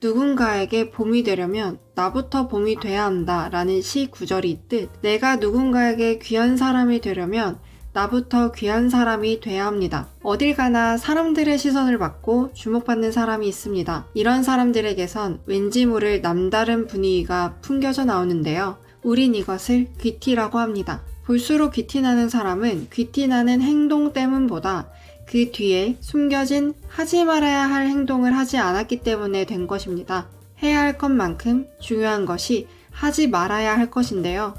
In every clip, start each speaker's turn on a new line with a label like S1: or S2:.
S1: 누군가에게 봄이 되려면 나부터 봄이 돼야 한다 라는 시 구절이 있듯 내가 누군가에게 귀한 사람이 되려면 나부터 귀한 사람이 돼야 합니다. 어딜 가나 사람들의 시선을 받고 주목받는 사람이 있습니다. 이런 사람들에게선 왠지 모를 남다른 분위기가 풍겨져 나오는데요. 우린 이것을 귀티라고 합니다. 볼수록 귀티나는 사람은 귀티나는 행동 때문보다 그 뒤에 숨겨진 하지 말아야 할 행동을 하지 않았기 때문에 된 것입니다. 해야 할 것만큼 중요한 것이 하지 말아야 할 것인데요.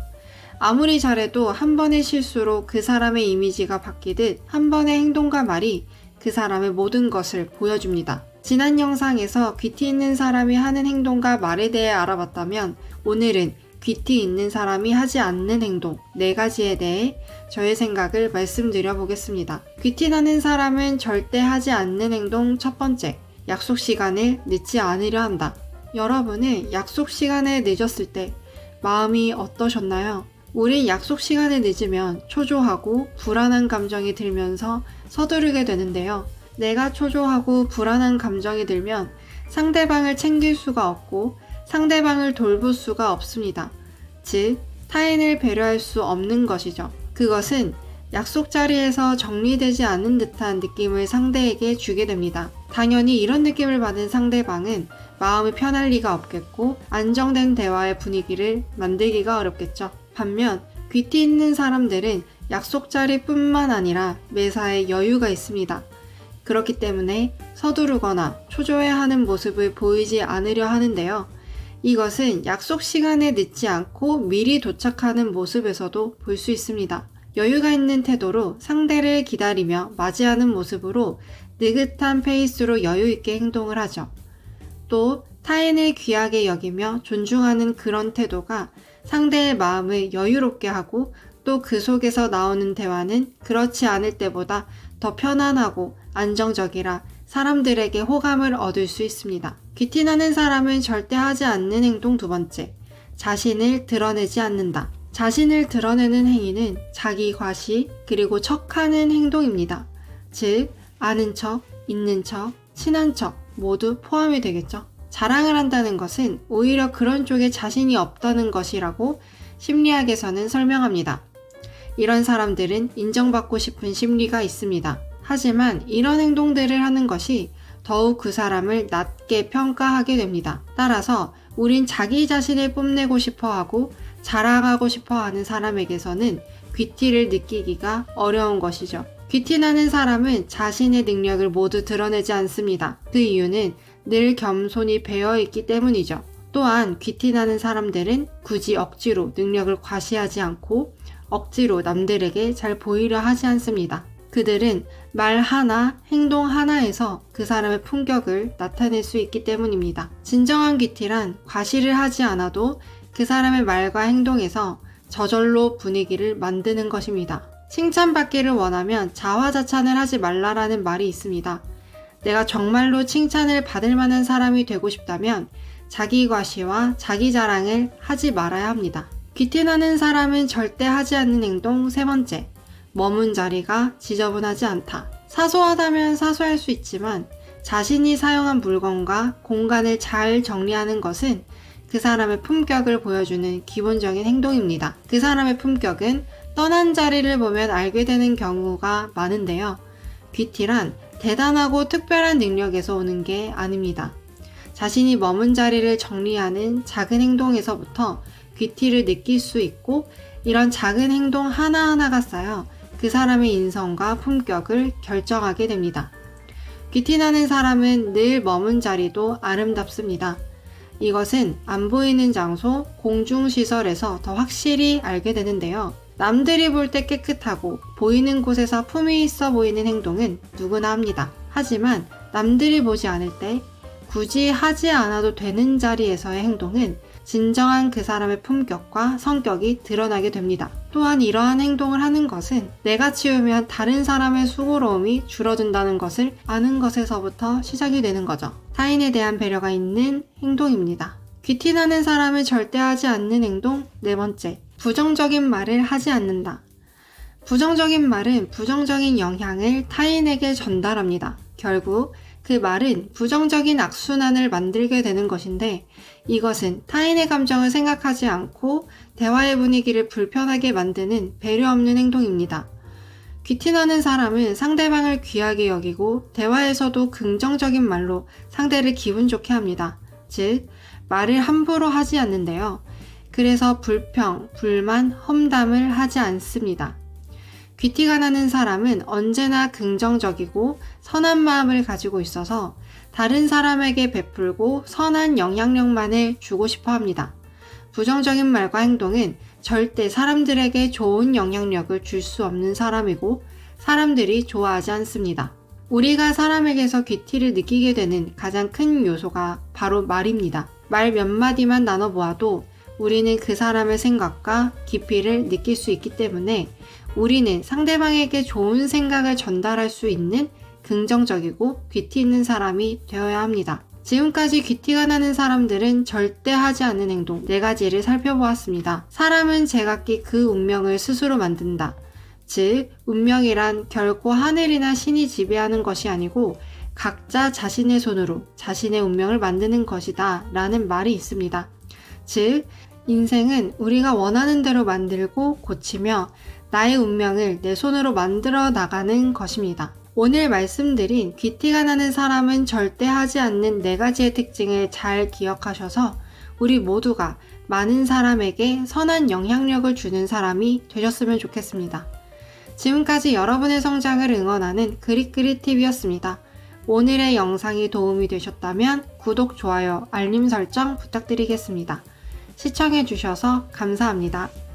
S1: 아무리 잘해도 한 번의 실수로 그 사람의 이미지가 바뀌듯 한 번의 행동과 말이 그 사람의 모든 것을 보여줍니다. 지난 영상에서 귀티 있는 사람이 하는 행동과 말에 대해 알아봤다면 오늘은 귀티 있는 사람이 하지 않는 행동 4가지에 대해 저의 생각을 말씀드려 보겠습니다. 귀티 나는 사람은 절대 하지 않는 행동 첫 번째, 약속 시간을 늦지 않으려 한다. 여러분은 약속 시간에 늦었을 때 마음이 어떠셨나요? 우린 약속 시간에 늦으면 초조하고 불안한 감정이 들면서 서두르게 되는데요. 내가 초조하고 불안한 감정이 들면 상대방을 챙길 수가 없고 상대방을 돌볼 수가 없습니다. 즉, 타인을 배려할 수 없는 것이죠. 그것은 약속 자리에서 정리되지 않은 듯한 느낌을 상대에게 주게 됩니다. 당연히 이런 느낌을 받은 상대방은 마음이 편할 리가 없겠고 안정된 대화의 분위기를 만들기가 어렵겠죠. 반면 귀티 있는 사람들은 약속 자리뿐만 아니라 매사에 여유가 있습니다. 그렇기 때문에 서두르거나 초조해하는 모습을 보이지 않으려 하는데요. 이것은 약속 시간에 늦지 않고 미리 도착하는 모습에서도 볼 수 있습니다. 여유가 있는 태도로 상대를 기다리며 맞이하는 모습으로 느긋한 페이스로 여유 있게 행동을 하죠. 또 타인을 귀하게 여기며 존중하는 그런 태도가 상대의 마음을 여유롭게 하고 또 그 속에서 나오는 대화는 그렇지 않을 때보다 더 편안하고 안정적이라 사람들에게 호감을 얻을 수 있습니다. 귀티나는 사람은 절대 하지 않는 행동 두 번째, 자신을 드러내지 않는다. 자신을 드러내는 행위는 자기 과시 그리고 척하는 행동입니다. 즉, 아는 척, 있는 척, 친한 척 모두 포함이 되겠죠. 자랑을 한다는 것은 오히려 그런 쪽에 자신이 없다는 것이라고 심리학에서는 설명합니다. 이런 사람들은 인정받고 싶은 심리가 있습니다. 하지만 이런 행동들을 하는 것이 더욱 그 사람을 낮게 평가하게 됩니다. 따라서 우린 자기 자신을 뽐내고 싶어하고 자랑하고 싶어하는 사람에게서는 귀티를 느끼기가 어려운 것이죠. 귀티나는 사람은 자신의 능력을 모두 드러내지 않습니다. 그 이유는 늘 겸손히 배어있기 때문이죠. 또한 귀티나는 사람들은 굳이 억지로 능력을 과시하지 않고 억지로 남들에게 잘 보이려 하지 않습니다. 그들은 말 하나, 행동 하나에서 그 사람의 품격을 나타낼 수 있기 때문입니다. 진정한 귀티란 과시를 하지 않아도 그 사람의 말과 행동에서 저절로 분위기를 만드는 것입니다. 칭찬받기를 원하면 자화자찬을 하지 말라라는 말이 있습니다. 내가 정말로 칭찬을 받을 만한 사람이 되고 싶다면 자기 과시와 자기 자랑을 하지 말아야 합니다. 귀티나는 사람은 절대 하지 않는 행동 세 번째, 머문 자리가 지저분하지 않다. 사소하다면 사소할 수 있지만 자신이 사용한 물건과 공간을 잘 정리하는 것은 그 사람의 품격을 보여주는 기본적인 행동입니다. 그 사람의 품격은 떠난 자리를 보면 알게 되는 경우가 많은데요. 귀티란 대단하고 특별한 능력에서 오는 게 아닙니다. 자신이 머문 자리를 정리하는 작은 행동에서부터 귀티를 느낄 수 있고 이런 작은 행동 하나하나가 쌓여 그 사람의 인성과 품격을 결정하게 됩니다. 귀티나는 사람은 늘 머문 자리도 아름답습니다. 이것은 안 보이는 장소, 공중시설에서 더 확실히 알게 되는데요. 남들이 볼 때 깨끗하고 보이는 곳에서 품위 있어 보이는 행동은 누구나 합니다. 하지만 남들이 보지 않을 때 굳이 하지 않아도 되는 자리에서의 행동은 진정한 그 사람의 품격과 성격이 드러나게 됩니다. 또한 이러한 행동을 하는 것은 내가 치우면 다른 사람의 수고로움이 줄어든다는 것을 아는 것에서부터 시작이 되는 거죠. 타인에 대한 배려가 있는 행동입니다. 귀티나는 사람은 절대 하지 않는 행동 네 번째, 부정적인 말을 하지 않는다. 부정적인 말은 부정적인 영향을 타인에게 전달합니다. 결국 그 말은 부정적인 악순환을 만들게 되는 것인데 이것은 타인의 감정을 생각하지 않고 대화의 분위기를 불편하게 만드는 배려 없는 행동입니다. 귀티나는 사람은 상대방을 귀하게 여기고 대화에서도 긍정적인 말로 상대를 기분 좋게 합니다. 즉, 말을 함부로 하지 않는데요. 그래서 불평, 불만, 험담을 하지 않습니다. 귀티가 나는 사람은 언제나 긍정적이고 선한 마음을 가지고 있어서 다른 사람에게 베풀고 선한 영향력만을 주고 싶어 합니다. 부정적인 말과 행동은 절대 사람들에게 좋은 영향력을 줄 수 없는 사람이고 사람들이 좋아하지 않습니다. 우리가 사람에게서 귀티를 느끼게 되는 가장 큰 요소가 바로 말입니다. 말 몇 마디만 나눠보아도 우리는 그 사람의 생각과 깊이를 느낄 수 있기 때문에 우리는 상대방에게 좋은 생각을 전달할 수 있는 긍정적이고 귀티 있는 사람이 되어야 합니다. 지금까지 귀티가 나는 사람들은 절대 하지 않는 행동 4가지를 살펴보았습니다. 사람은 제각기 그 운명을 스스로 만든다. 즉, 운명이란 결코 하늘이나 신이 지배하는 것이 아니고 각자 자신의 손으로 자신의 운명을 만드는 것이다 라는 말이 있습니다. 즉, 인생은 우리가 원하는 대로 만들고 고치며 나의 운명을 내 손으로 만들어 나가는 것입니다. 오늘 말씀드린 귀티가 나는 사람은 절대 하지 않는 4가지의 특징을 잘 기억하셔서 우리 모두가 많은 사람에게 선한 영향력을 주는 사람이 되셨으면 좋겠습니다. 지금까지 여러분의 성장을 응원하는 그릿그릿TV였습니다. 오늘의 영상이 도움이 되셨다면 구독, 좋아요, 알림 설정 부탁드리겠습니다. 시청해주셔서 감사합니다.